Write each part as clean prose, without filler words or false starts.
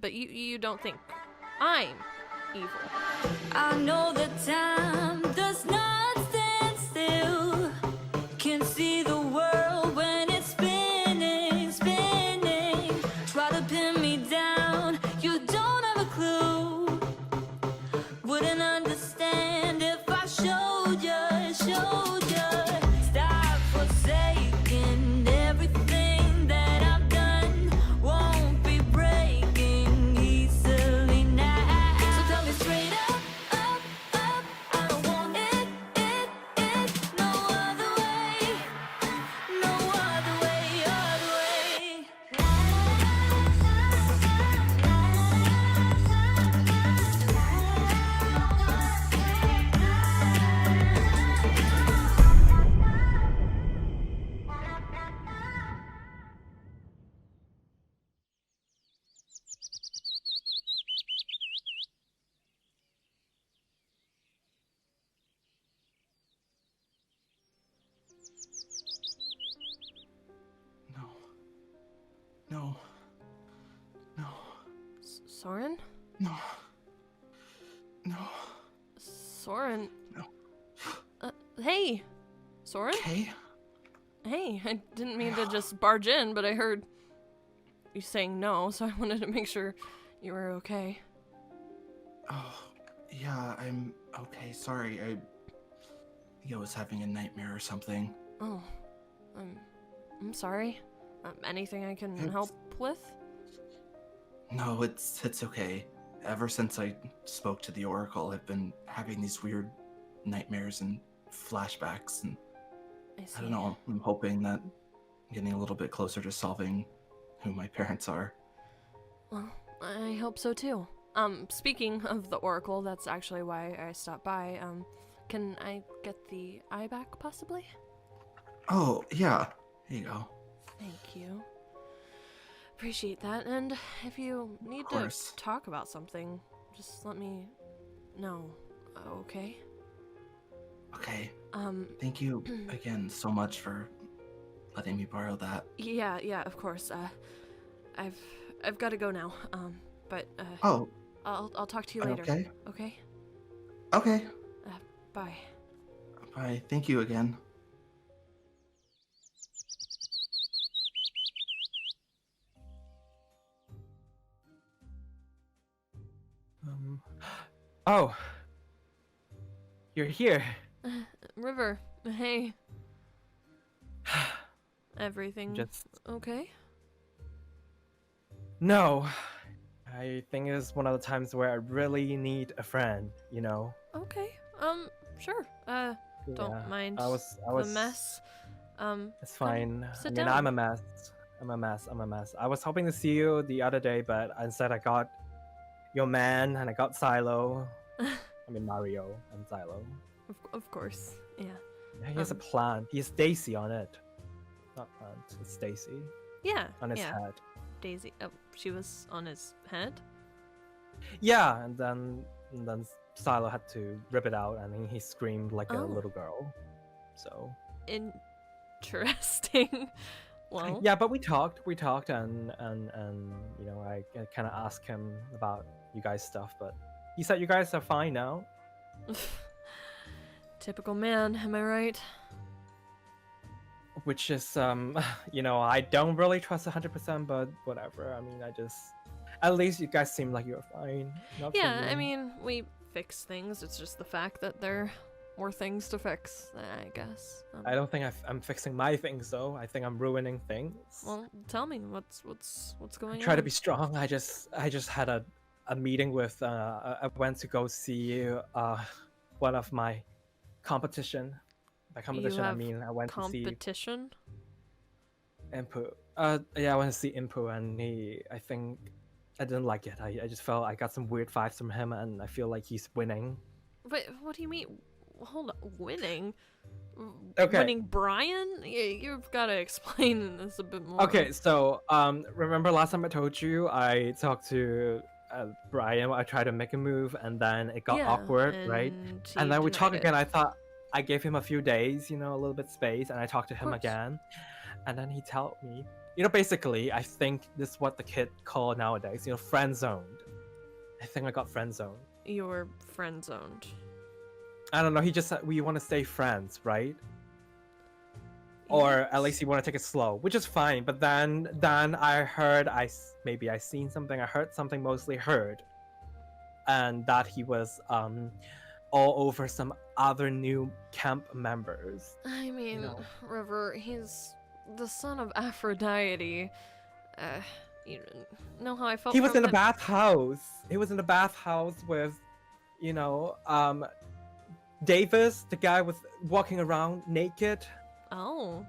But you don't think I'm evil. I know that time does not stand still. Can see the world when it's spinning, spinning. Try to pin me down, you don't have a clue. Wouldn't understand if I showed you, showed you. Stop forsaking everything that I've done. Won't be breaking easily now. So tell me straight up, up. I don't want it, no other way, no other way, other way. No. No. Soren? No. No. Soren? No. Hey! Soren? Kay? Hey, I didn't mean to just barge in, but I heard you saying no, so I wanted to make sure you were okay. Oh, yeah, I'm okay. Sorry, I think I was having a nightmare or something. Oh, I'm sorry. Anything I can help with? No, it's okay. Ever since I spoke to the Oracle, I've been having these weird nightmares and flashbacks, and I don't know, I'm hoping that I'm getting a little bit closer to solving who my parents are. Well, I hope so too. Speaking of the Oracle, that's actually why I stopped by. Can I get the eye back, possibly? Oh, yeah. Here you go. Thank you. Appreciate that, and if you need to talk about something, just let me know, okay? Okay. Thank you again so much for letting me borrow that. Yeah, of course. I've got to go now. But Oh. I'll talk to you later. Okay. Okay? Okay. Bye. Bye. Thank you again. Oh. You're here. River, hey. Everything Just... okay? No. I think it's one of the times where I really need a friend, you know? Okay. Sure. Don't mind I was the mess. It's fine. Sit I down. mean, I'm a mess. I was hoping to see you the other day, but instead I got your man and I got Silo. I mean, Mario and Silo. Of course, yeah. He has a plant. He has Daisy on it. Not plant, it's Daisy. Yeah. On his head. Daisy. Oh, she was on his head? Yeah, and then Silo had to rip it out, and then he screamed like a little girl. So interesting. Well, yeah, but we talked, and you know, I kind of asked him about you guys' stuff, but he said you guys are fine now. Typical man, am I right? Which is, you know, I don't really trust 100%, but whatever. I mean, at least you guys seem like you're fine. Not yeah, I mean, we fix things. It's just the fact that there were things to fix, I guess. I don't think I'm fixing my things though. I think I'm ruining things. Well, tell me what's going on. Try to be strong. I just had a meeting with. I went to go see one of my competition. By competition, I mean I went to see competition. Impu. Yeah, I went to see Impu, and I think I didn't like it. I just felt I got some weird vibes from him, and I feel like he's winning. But what do you mean? Hold on, winning? Okay. Winning Brian? You've got to explain this a bit more. Okay, so remember last time I told you I talked to Brian, I tried to make a move, and then it got awkward, right? And then we talked again. I thought I gave him a few days, you know, a little bit space, and I talked to him again, and then he told me, basically, I think this is what the kid call nowadays, friend zoned. I think I got friend zoned. You were friend zoned. I don't know. He just said we want to stay friends, right? Or at least you want to take it slow, which is fine. But then I heard maybe I seen something. I heard something, mostly heard, and that he was all over some other new camp members. I mean, River, he's the son of Aphrodite. You know how I felt. He was in a bathhouse. He was in a bathhouse with, Davis, the guy with walking around naked. Oh,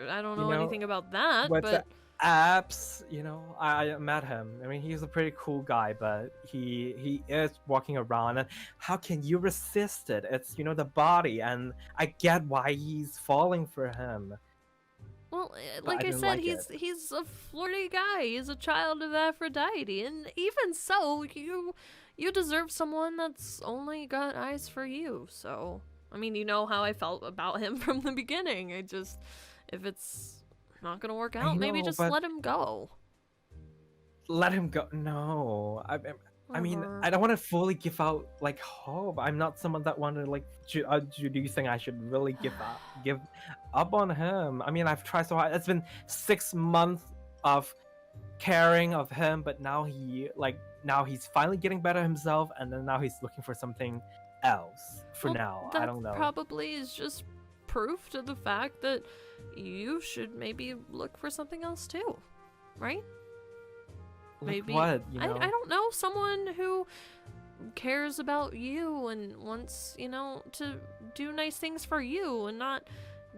I don't know anything about that, with but the abs, I met him. I mean, he's a pretty cool guy, but he is walking around, and how can you resist it? It's the body, and I get why he's falling for him. Well, like I said, he's a flirty guy. He's a child of Aphrodite, and even so, you deserve someone that's only got eyes for you. So, I mean, you know how I felt about him from the beginning. If it's not gonna work out, maybe just let him go. Let him go? No, I mean, I don't want to fully give out hope. I'm not someone that wanted do you think I should really give up on him? I mean, I've tried so hard. It's been 6 months of caring of him, but now he's finally getting better himself, and then now he's looking for something else. Now, I don't know. That probably is just proof to the fact that you should maybe look for something else too, right? Maybe what? I don't know, someone who cares about you and wants, to do nice things for you and not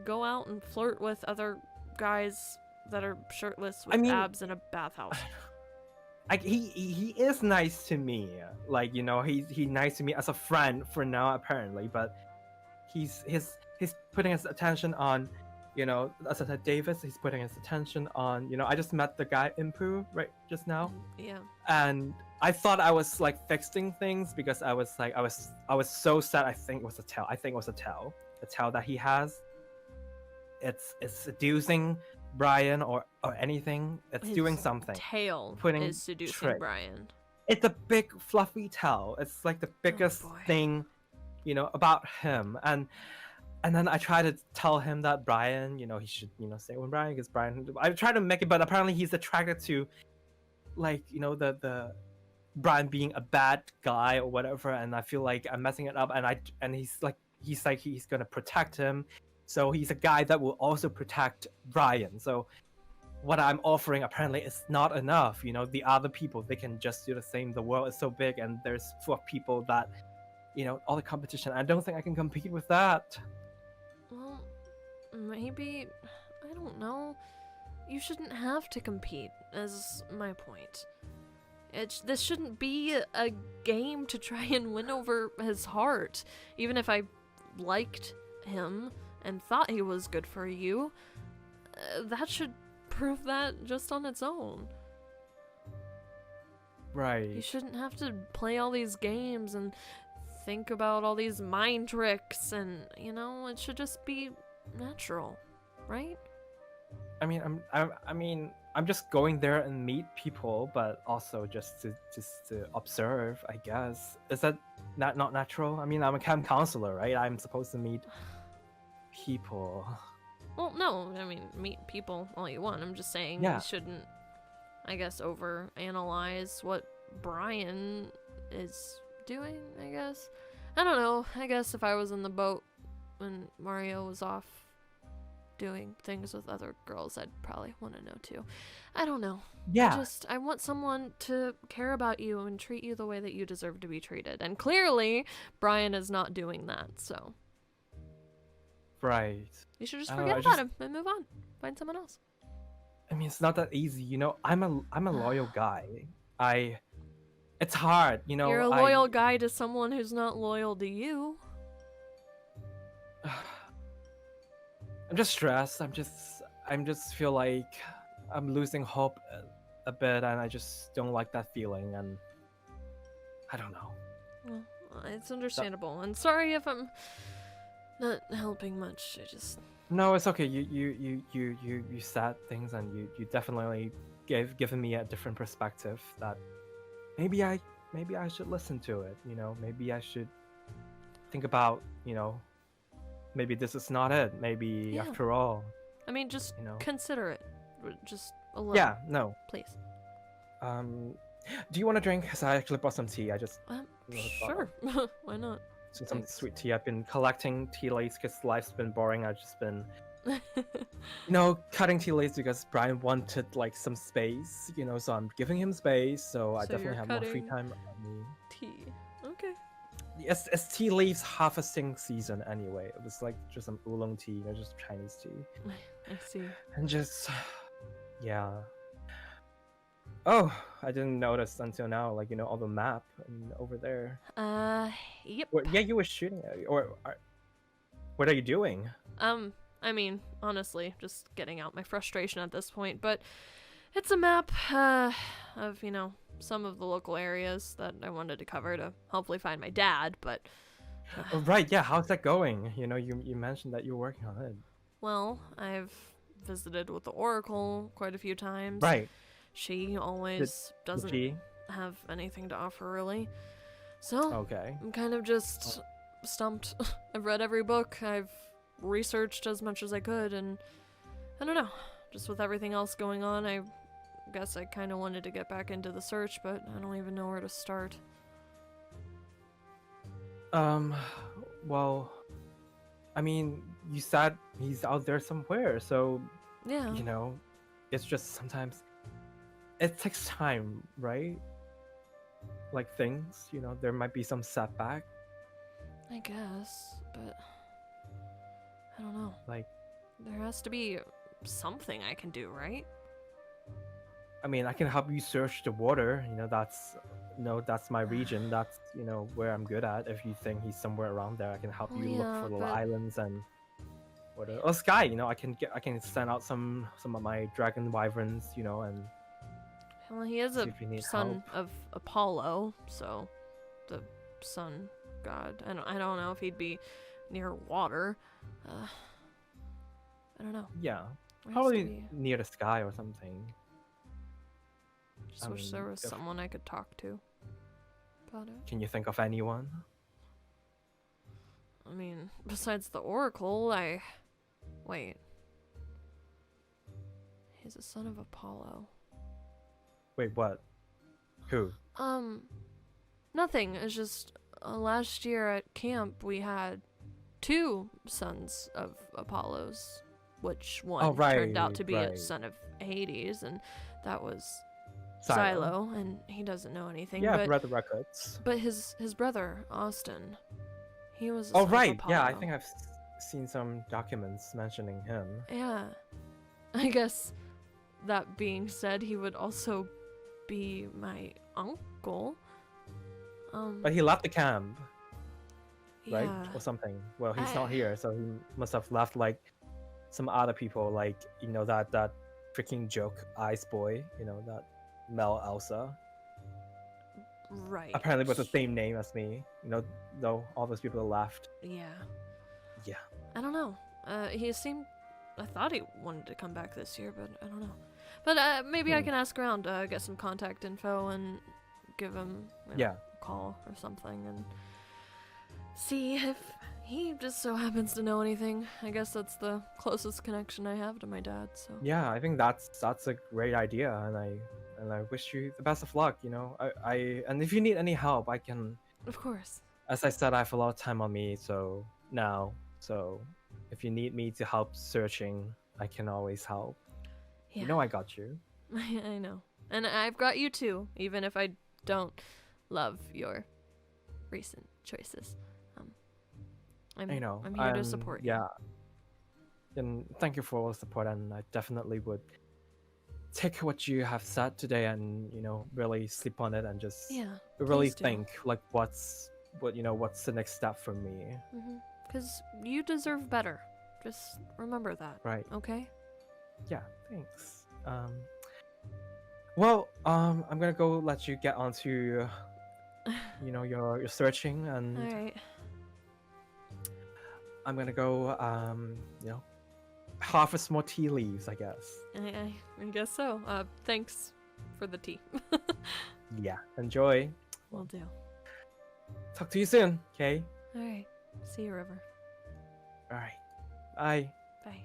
go out and flirt with other guys that are shirtless with abs in a bathhouse. He is nice to me. He's nice to me as a friend for now, apparently, but he's putting his attention on, as I said, Davis. He's putting his attention on, I just met the guy Impu right just now. Yeah. And I thought I was fixing things because I was so sad. I think it was a tell. The tell that he has. It's seducing Brian or anything. It's doing something. Tail is seducing trick. Brian. It's a big fluffy tail. It's the biggest thing, about him. And then I try to tell him that Brian, he should, stay with Brian because Brian. I try to make it, but apparently he's attracted to, the Brian being a bad guy or whatever. And I feel like I'm messing it up. And he's gonna protect him. So he's a guy that will also protect Brian. So what I'm offering apparently is not enough. The other people, they can just do the same. The world is so big, and there's full of people that, all the competition. I don't think I can compete with that. Well, maybe, I don't know. You shouldn't have to compete, is my point. This shouldn't be a game to try and win over his heart. Even if I liked him and thought he was good for you, that should prove that just on its own. Right. You shouldn't have to play all these games and think about all these mind tricks, and it should just be natural, right? I mean, I'm just going there and meet people, but also just to observe, I guess. Is that not natural? I mean, I'm a camp counselor, right? I'm supposed to meet people. Well, no, I mean, meet people all you want. I'm just saying you shouldn't, I guess, overanalyze what Brian is doing, I guess. I don't know. I guess if I was in the boat when Mario was off doing things with other girls, I'd probably want to know too. I don't know. Yeah. I want someone to care about you and treat you the way that you deserve to be treated. And clearly, Brian is not doing that, so. Right. You should just forget about him and move on. Find someone else. I mean, it's not that easy, I'm a loyal guy. It's hard, You're a loyal guy to someone who's not loyal to you. I'm just stressed. I'm just feel like I'm losing hope a bit, and I just don't like that feeling, and I don't know. Well, it's understandable, and sorry if I'm not helping much. No, it's okay. You said things, and you definitely given me a different perspective that maybe I should listen to it. You know, maybe I should think about, you know, maybe this is not it. Maybe Yeah. after all, I mean, just you know. consider it. Just a little. Yeah, no. Please. Do you want a drink? Cause I actually bought some tea. I just Sure. Why not? some Thanks. sweet tea. I've been collecting tea leaves because life's been boring. I've just been, you know, cutting tea leaves because Brian wanted like some space, you know, so I'm giving him space. So I So you're definitely have more free cutting time on me. Tea. Okay. It's tea leaves half a sing season anyway. It was like just some oolong tea, you know, just Chinese tea, I see. and just yeah. Oh, I didn't notice until now, like, you know, all the map and over there. Yep. Yeah, you were shooting at, what are you doing? I mean, honestly, just getting out my frustration at this point, but it's a map, of, you know, some of the local areas that I wanted to cover to hopefully find my dad, but... Oh, right, yeah, how's that going? You know, you mentioned that you're working on it. Well, I've visited with the Oracle quite a few times. Right. She always doesn't She? have anything to offer, really. So, Okay. I'm kind of just stumped. I've read every book, I've researched as much as I could, and I don't know. Just with everything else going on, I guess I kind of wanted to get back into the search, but I don't even know where to start. Well, I mean, you said he's out there somewhere, so, Yeah. you know, it's just sometimes it takes time, right? Like things, you know, there might be some setback. I guess, but I don't know. Like, There has to be something I can do, right? I mean, I can help you search the water. You know, that's my region. That's, you know, where I'm good at. If you think he's somewhere around there, I can help Well, you yeah, look for little but- islands and whatever. Or sky. You know, I can send out some of my dragon wyverns. You know, and Well, he is see a if you need son help. of Apollo, so the sun god. I don't know if he'd be near water. I don't know. Yeah, There has to probably be. near the sky or something. Just I wish there mean, was if- someone I could talk to about it. Can you think of anyone? I mean, besides the Oracle, wait. He's a son of Apollo. Wait, what? Who? Nothing. It's just last year at camp we had 2 sons of Apollos, which one turned out to be a right. son of Hades, and that was Silo. Silo, and he doesn't know anything. Yeah, but I've read the records. but his brother Austin, he was. A Oh son of right, yeah, I Apollo. think I've seen some documents mentioning him. Yeah, I guess. That being said, he would also be my uncle. But he left the camp, right? Yeah. Or something. Well, he's I- not here, so he must have left like some other people, like, you know, that freaking joke Ice Boy, you know, that Mel Elsa. Right. Apparently with the same name as me. You know, though all those people left. Yeah. Yeah. I don't know. He seemed. I thought he wanted to come back this year, but I don't know. But maybe I can ask around, get some contact info, and give him Yeah. a call or something, and see if he just so happens to know anything. I guess that's the closest connection I have to my dad. So. Yeah, I think that's a great idea, and I wish you the best of luck, you know. I and if you need any help, I can. Of course. As I said, I have a lot of time on me, so if you need me to help searching, I can always help. Yeah. You know I got you. I know. And I've got you too, even if I don't love your recent choices. I'm here to support you. Yeah. And thank you for all the support, and I definitely would take what you have said today and, you know, really sleep on it and just Yeah. really please do. think like what's the next step for me. Because you deserve better. Just remember that. Right. Okay? Yeah, thanks. Well, I'm gonna go let you get on to, you know, your searching, and Alright. I'm gonna go, you know, harvest more tea leaves, I guess. I guess so. Thanks for the tea. Yeah, enjoy. Will do. Talk to you soon, okay? Alright. See you, River. Alright. Bye. Bye.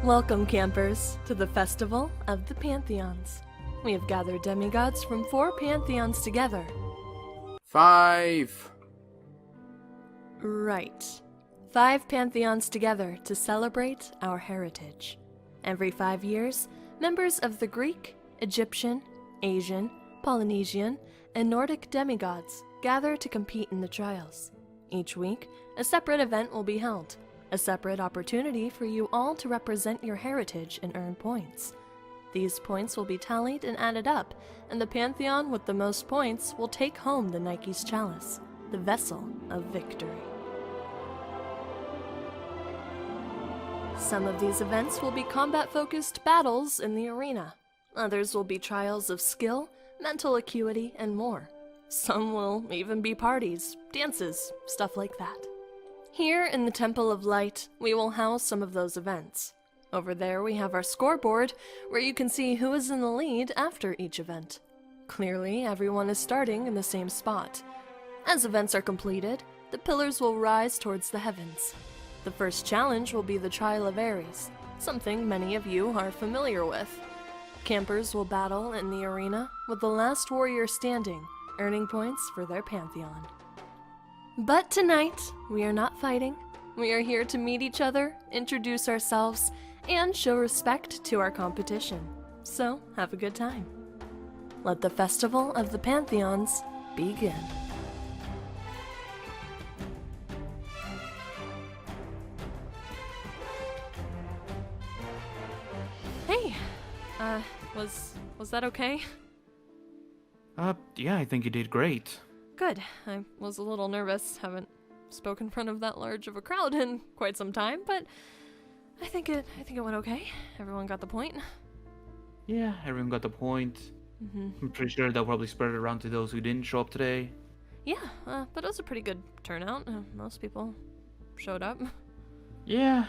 Welcome, campers, to the Festival of the Pantheons. We have gathered demigods from 4 pantheons together. 5. Right. 5 pantheons together to celebrate our heritage. Every 5 years, members of the Greek, Egyptian, Asian, Polynesian, and Nordic demigods gather to compete in the trials. Each week, a separate event will be held. A separate opportunity for you all to represent your heritage and earn points. These points will be tallied and added up, and the pantheon with the most points will take home the Nike's chalice, the vessel of victory. Some of these events will be combat-focused battles in the arena. Others will be trials of skill, mental acuity, and more. Some will even be parties, dances, stuff like that. Here in the Temple of Light, we will house some of those events. Over there we have our scoreboard, where you can see who is in the lead after each event. Clearly, everyone is starting in the same spot. As events are completed, the pillars will rise towards the heavens. The first challenge will be the Trial of Ares, something many of you are familiar with. Campers will battle in the arena, with the last warrior standing, earning points for their pantheon. But tonight, we are not fighting. We are here to meet each other, introduce ourselves, and show respect to our competition. So, have a good time. Let the Festival of the Pantheons begin. Hey, was that okay? Yeah, I think you did great. Good. I was a little nervous. Haven't spoken in front of that large of a crowd in quite some time, but I think it went okay. Everyone got the point. Yeah, everyone got the point. Mm-hmm. I'm pretty sure they'll probably spread it around to those who didn't show up today. Yeah, but it was a pretty good turnout. Most people showed up. Yeah.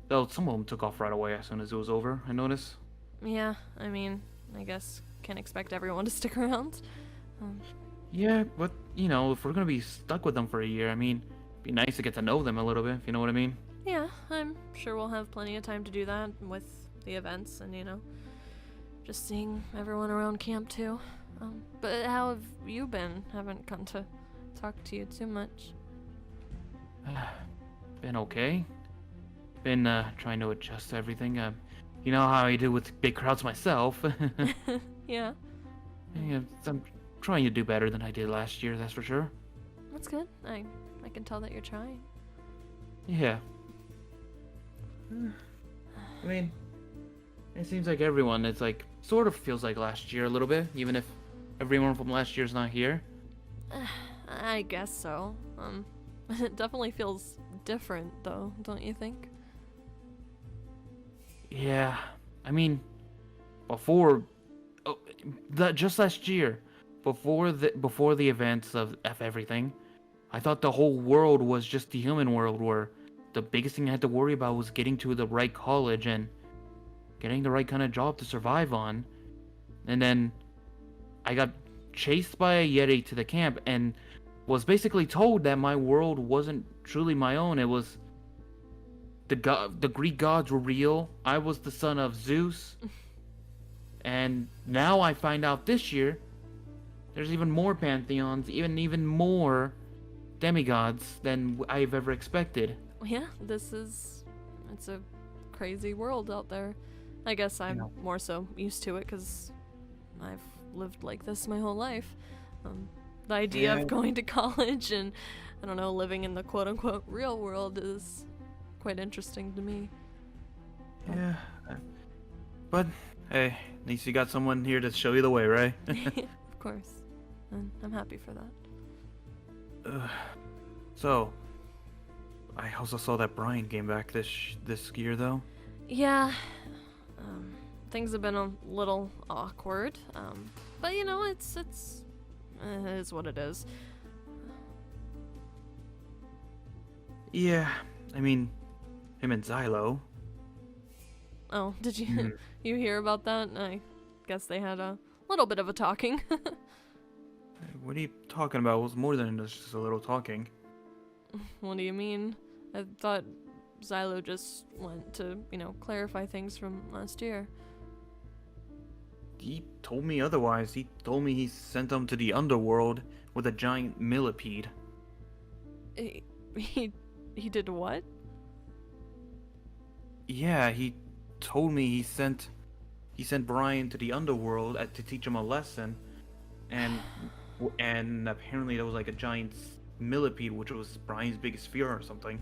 Though some of them took off right away as soon as it was over, I noticed. Yeah, I mean, I guess can't expect everyone to stick around. Yeah, but, you know, if we're gonna be stuck with them for a year, I mean, it'd be nice to get to know them a little bit, if you know what I mean. Yeah, I'm sure we'll have plenty of time to do that with the events and, you know, just seeing everyone around camp too. But how have you been? Haven't gotten to talk to you too much. Been okay. Been trying to adjust to everything. You know how I do with big crowds myself. Yeah. Yeah, I'm trying to do better than I did last year, that's for sure. That's good. I can tell that you're trying. Yeah. I mean, it seems like everyone, it's like, sort of feels like last year a little bit, even if everyone from last year's not here. I guess so. It definitely feels different though, don't you think? Yeah. I mean, just last year, before the events of everything, I thought the whole world was just the human world, where the biggest thing I had to worry about was getting to the right college and getting the right kind of job to survive on. And then I got chased by a Yeti to the camp and was basically told that my world wasn't truly my own. It was the Greek gods were real. I was the son of Zeus. And now I find out this year there's even more pantheons, even more demigods than I've ever expected. Yeah, it's a crazy world out there. I guess I'm more so used to it because I've lived like this my whole life. The idea of going to college and, I don't know, living in the quote-unquote real world is quite interesting to me. Yeah, but Hey, at least you got someone here to show you the way, right? Of course. And I'm happy for that. So, I also saw that Brian came back this year, though. Yeah. Things have been a little awkward. But you know, it is what it is. Yeah, I mean, him and Xylo. Oh, did you you hear about that? I guess they had a little bit of a talking. What are you talking about? It was more than just a little talking. What do you mean? I thought Xylo just went to, clarify things from last year. He told me otherwise. He told me he sent them to the underworld with a giant millipede. He did what? Yeah, he told me he sent Brian to the underworld to teach him a lesson, and apparently there was like a giant millipede, which was Brian's biggest fear or something.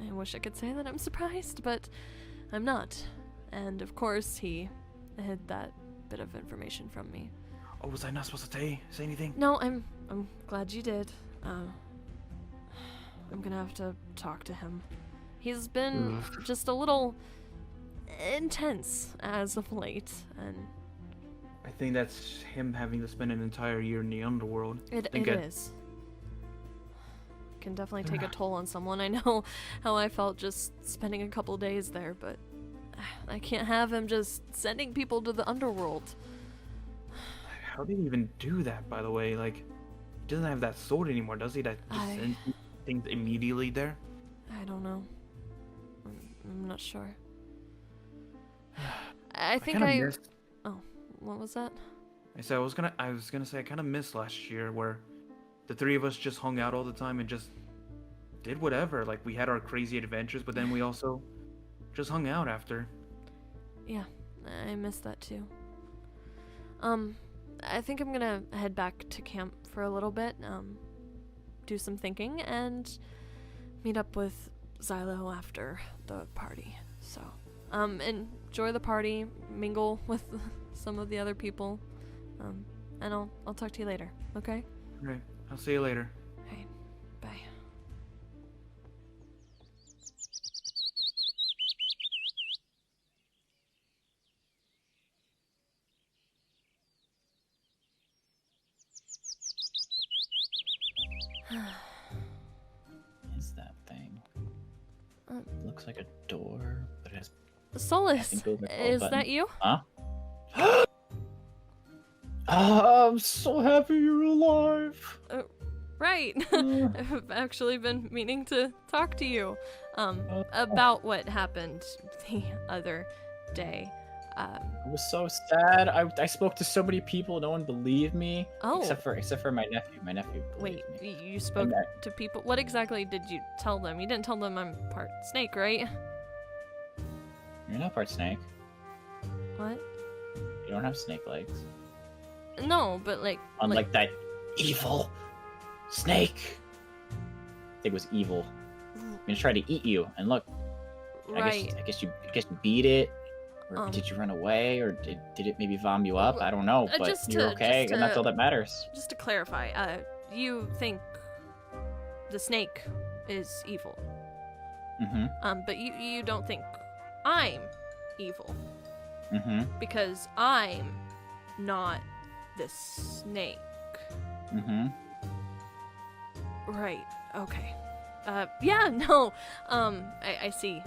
I wish I could say that I'm surprised, but I'm not. And of course, he hid that bit of information from me. Oh, was I not supposed to say anything? No, I'm glad you did. I'm gonna have to talk to him. He's been just a little intense as of late, and I think that's him having to spend an entire year in the underworld. it is. Can definitely take a toll on someone. I know how I felt just spending a couple days there, but I can't have him just sending people to the underworld. How did he even do that, by the way? Like, he doesn't have that sword anymore, does he? That just sends things immediately there? I don't know. I'm not sure. I think missed. Oh, what was that? I said I was gonna say I kind of missed last year where the three of us just hung out all the time and just did whatever. Like, we had our crazy adventures, but then we also just hung out after. Yeah, I missed that too. I think I'm gonna head back to camp for a little bit, do some thinking, and meet up with Xylo after the party. So, enjoy the party, mingle with some of the other people, and I'll talk to you later, okay? Right. I'll see you later. Alright, bye. Is that thing? Looks like a door, but it has. Solus, is that you? Huh? I'm so happy you're alive. Right. I've actually been meaning to talk to you about what happened the other day. It was so sad. I spoke to so many people. No one believed me. Oh. Except for my nephew. My nephew. Wait, believed me. you spoke to people? What exactly did you tell them? You didn't tell them I'm part snake, right? You're not part snake. What? You don't have snake legs. No, but Unlike that evil snake. I think it was evil. I'm gonna try to eat you. And look, right. I guess you beat it. Or did you run away, or did it maybe vom you up? I don't know, but you're okay, and that's all that matters. Just to clarify, you think the snake is evil. Mm-hmm. But you don't think I'm evil. Mm-hmm. Because I'm not the snake. Mm-hmm. Right. Okay. Yeah, no. I see.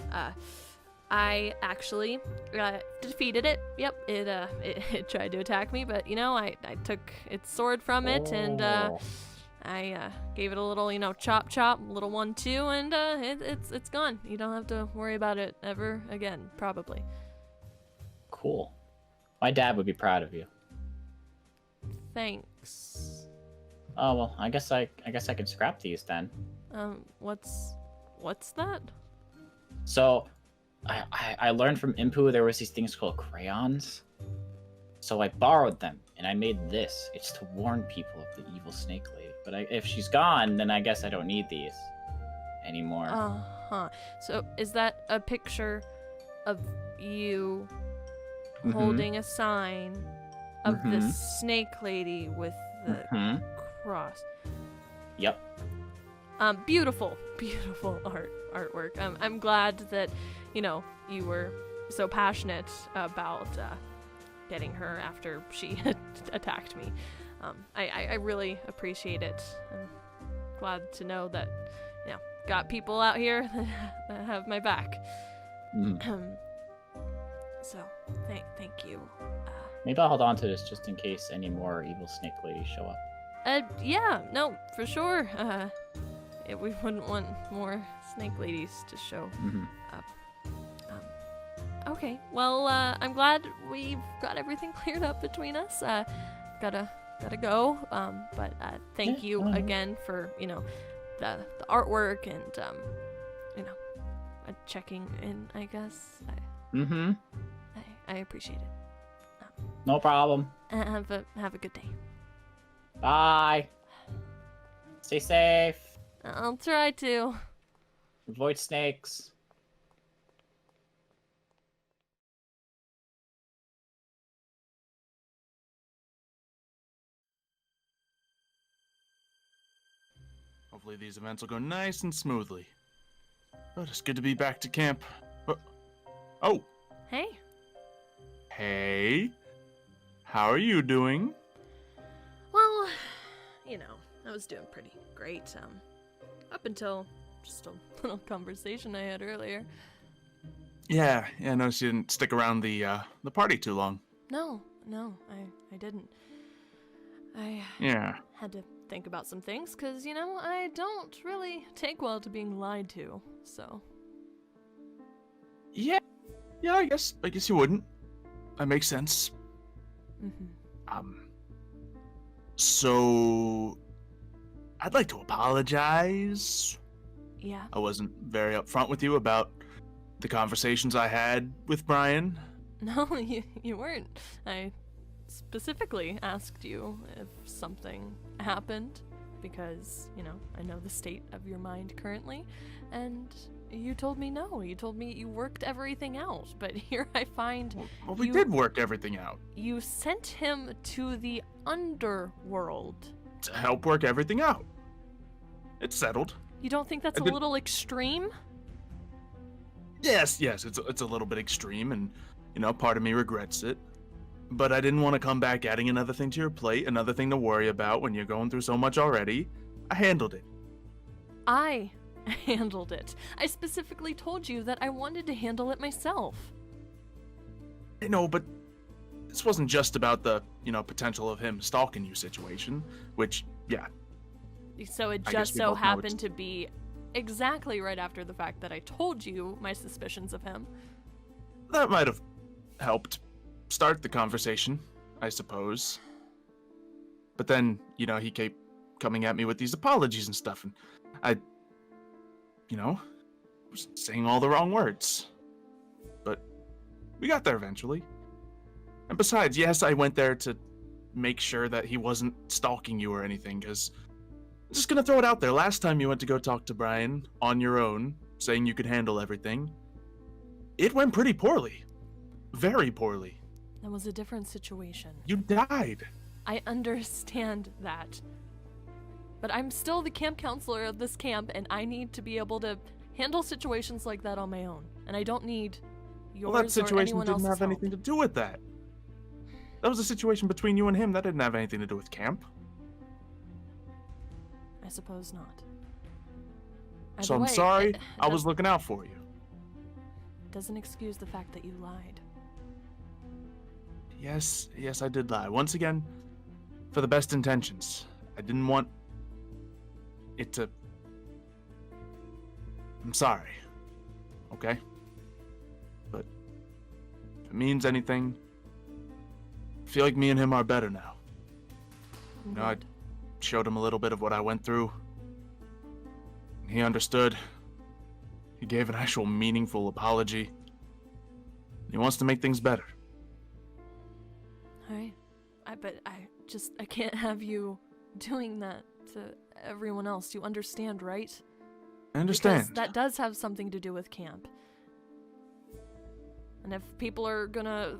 I actually defeated it. Yep, it tried to attack me, but I took its sword from it, and I gave it a little, chop, little 1-2, and it's gone. You don't have to worry about it ever again, probably. Cool. My dad would be proud of you. Thanks. Oh well, I guess I can scrap these then. What's that? So, I learned from Impu there was these things called crayons. So I borrowed them, and I made this. It's to warn people of the evil snake lady. But if she's gone, then I guess I don't need these anymore. So is that a picture of you Mhm. holding a sign of the Mhm. snake lady with the Mhm. cross. Yep. Beautiful, beautiful artwork. I'm glad that, you were so passionate about getting her after she attacked me. I really appreciate it. I'm glad to know that, got people out here that have my back. Mhm. So, thank you. Maybe I'll hold on to this just in case any more evil snake ladies show up. Yeah, no, for sure. We wouldn't want more snake ladies to show Mhm. up. Okay, well, I'm glad we've got everything cleared up between us. Gotta go. But thank Yeah, you I know. again for the artwork and checking in. I guess Mhm. I appreciate it. No problem. Have a good day. Bye. Stay safe. I'll try to. Avoid snakes. Hopefully these events will go nice and smoothly. But it's good to be back to camp. Oh, Hey. hey. How are you doing? Well, I was doing pretty great. Up until just a little conversation I had earlier. Yeah, I noticed you didn't stick around the party too long. No, I didn't. I Yeah. had to think about some things, because, I don't really take well to being lied to, so. Yeah, I guess you wouldn't. That makes sense. Mm-hmm. So I'd like to apologize. Yeah. I wasn't very upfront with you about the conversations I had with Brian. No, you weren't. I specifically asked you if something happened, because, I know the state of your mind currently, and you told me no. You told me you worked everything out, but here I find Well, we you- did work everything out you sent him to the underworld. to help work everything out. It's settled. You don't think that's I a did- little extreme? Yes, it's a little bit extreme, and part of me regrets it. But I didn't want to come back adding another thing to your plate, another thing to worry about when you're going through so much already. I handled it. I handled it. I specifically told you that I wanted to handle it myself. I know, but this wasn't just about the, potential of him stalking you situation, which, yeah, So it I just guess we so both know happened it's- to be exactly right after the fact that I told you my suspicions of him. that might have helped start the conversation, I suppose. But then, he kept coming at me with these apologies and stuff, and I, was saying all the wrong words. But we got there eventually. And besides, yes, I went there to make sure that he wasn't stalking you or anything, because I'm just gonna throw it out there. Last time you went to go talk to Brian on your own, saying you could handle everything, it went pretty poorly. Very poorly. That was a different situation. You died. I understand that. But I'm still the camp counselor of this camp, and I need to be able to handle situations like that on my own. And I don't need yours Well, that or situation anyone didn't else's have help. anything to do with that. That was a situation between you and him. That didn't have anything to do with camp. I suppose not. So Either I'm way, sorry. it I was looking out for you. doesn't excuse the fact that you lied. Yes, I did lie. Once again, for the best intentions. I didn't want it to... I'm sorry. Okay? But if it means anything, I feel like me and him are better now. No, I- Good. Showed him a little bit of what I went through. He understood. He gave an actual meaningful apology. He wants to make things better. Alright. But I can't have you doing that to everyone else. You understand, right? I understand. Because that does have something to do with camp. And if people are gonna,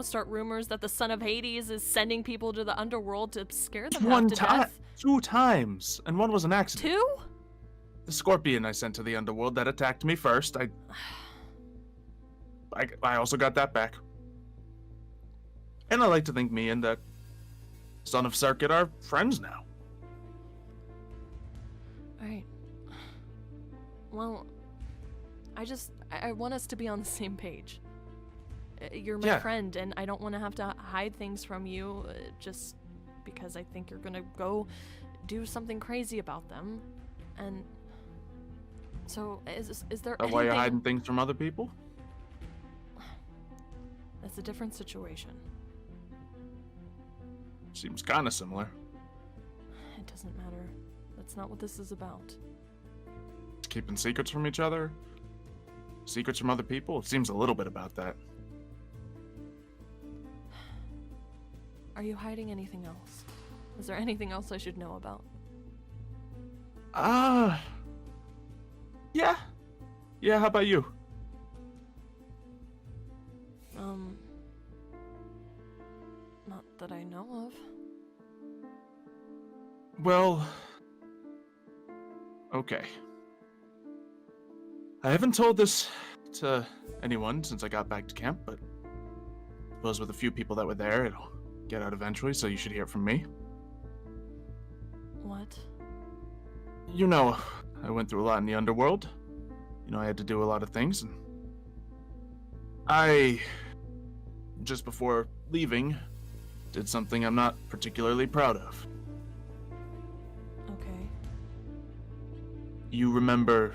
start rumors that the Son of Hades is sending people to the underworld to scare them half to death. 2 times, and one was an accident. 2? The scorpion I sent to the underworld that attacked me first. I also got that back. And I like to think me and the Son of Circuit are friends now. Alright. Well, I want us to be on the same page. You're my friend, and I don't want to have to hide things from you just because I think you're gonna go do something crazy about them. And so, is there anything... Why you're hiding things from other people? That's a different situation. Seems kind of similar. It doesn't matter. That's not what this is about. Keeping secrets from each other? Secrets from other people? It seems a little bit about that. Are you hiding anything else? Is there anything else I should know about? Yeah. Yeah, how about you? Not that I know of. Well... Okay. I haven't told this to anyone since I got back to camp, but I suppose with a few people that were there, it'll get out eventually, so you should hear it from me. What? You know, I went through a lot in the underworld. I had to do a lot of things, and I, just before leaving, did something I'm not particularly proud of. Okay. You remember,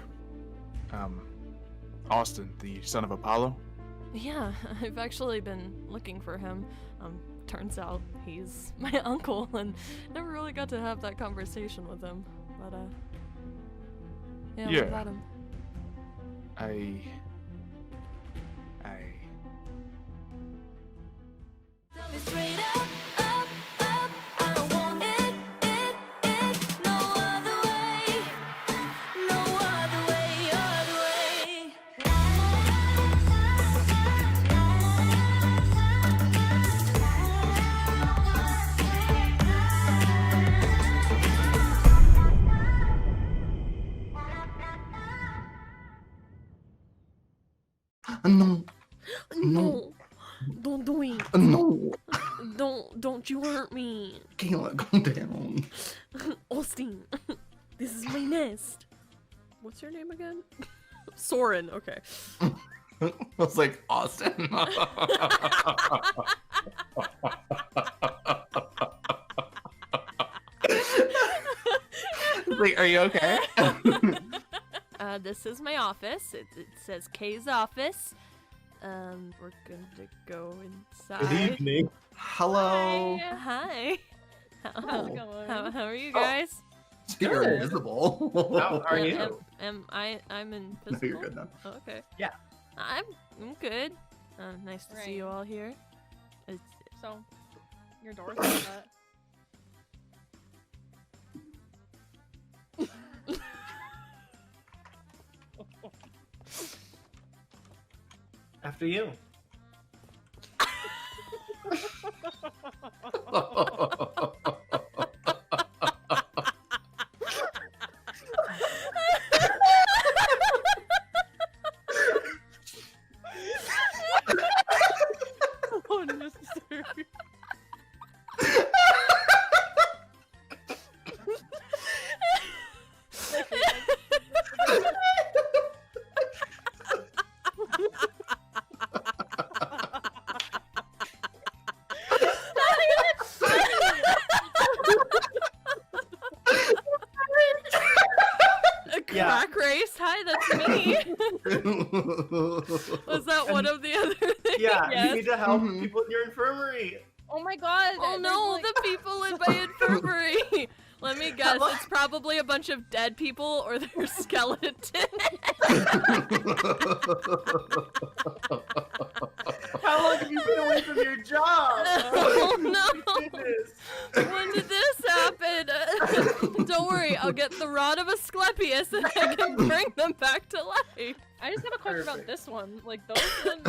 Austin, the son of Apollo? Yeah, I've actually been looking for him. Turns out he's my uncle, and never really got to have that conversation with him. But, Yeah. What about him? Tell me straight up, up, up. I don't want it, no other way, no other way, other way. No. No! Don't do it! No. Don't you hurt me! Kayla, calm down. Austin! This is my nest! What's your name again? Soren, okay. I was like, Austin. Like, are you okay? This is my office. It says Kay's office. We're going to go inside. Good evening. Hello. Hi. How's it How are you guys? You're Good. invisible. How are you? I'm No, invisible. you're good now. Oh, okay. Yeah. I'm good. Nice to see you all here. So, your door's like that. After you. Unnecessary. A crack race? Hi, that's me. Was that one of the other things? Yeah, Yes. you need to help Mhm. people in your infirmary. Oh my god! Oh there's, no, like- the people in my infirmary! Let me guess, it's probably a bunch of dead people or their skeletons. How long have you been away from your job? Oh no! Goodness. When did this happen? Don't worry, I'll get the rod of Asclepius and I can bring them back to life. I just have a question about Perfect. this one. Like those ones.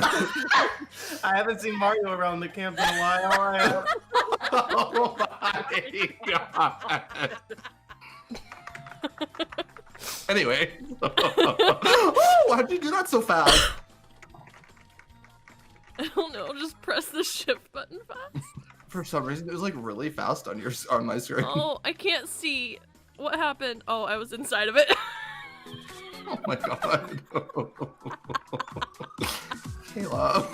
I haven't seen Mario around the camp in a while. Oh my god. Anyway. Oh, why'd you do that so fast? I don't know, just press the shift button fast. For some reason, it was like really fast on my screen. Oh, I can't see. What happened? Oh, I was inside of it. Oh my god. Kayla.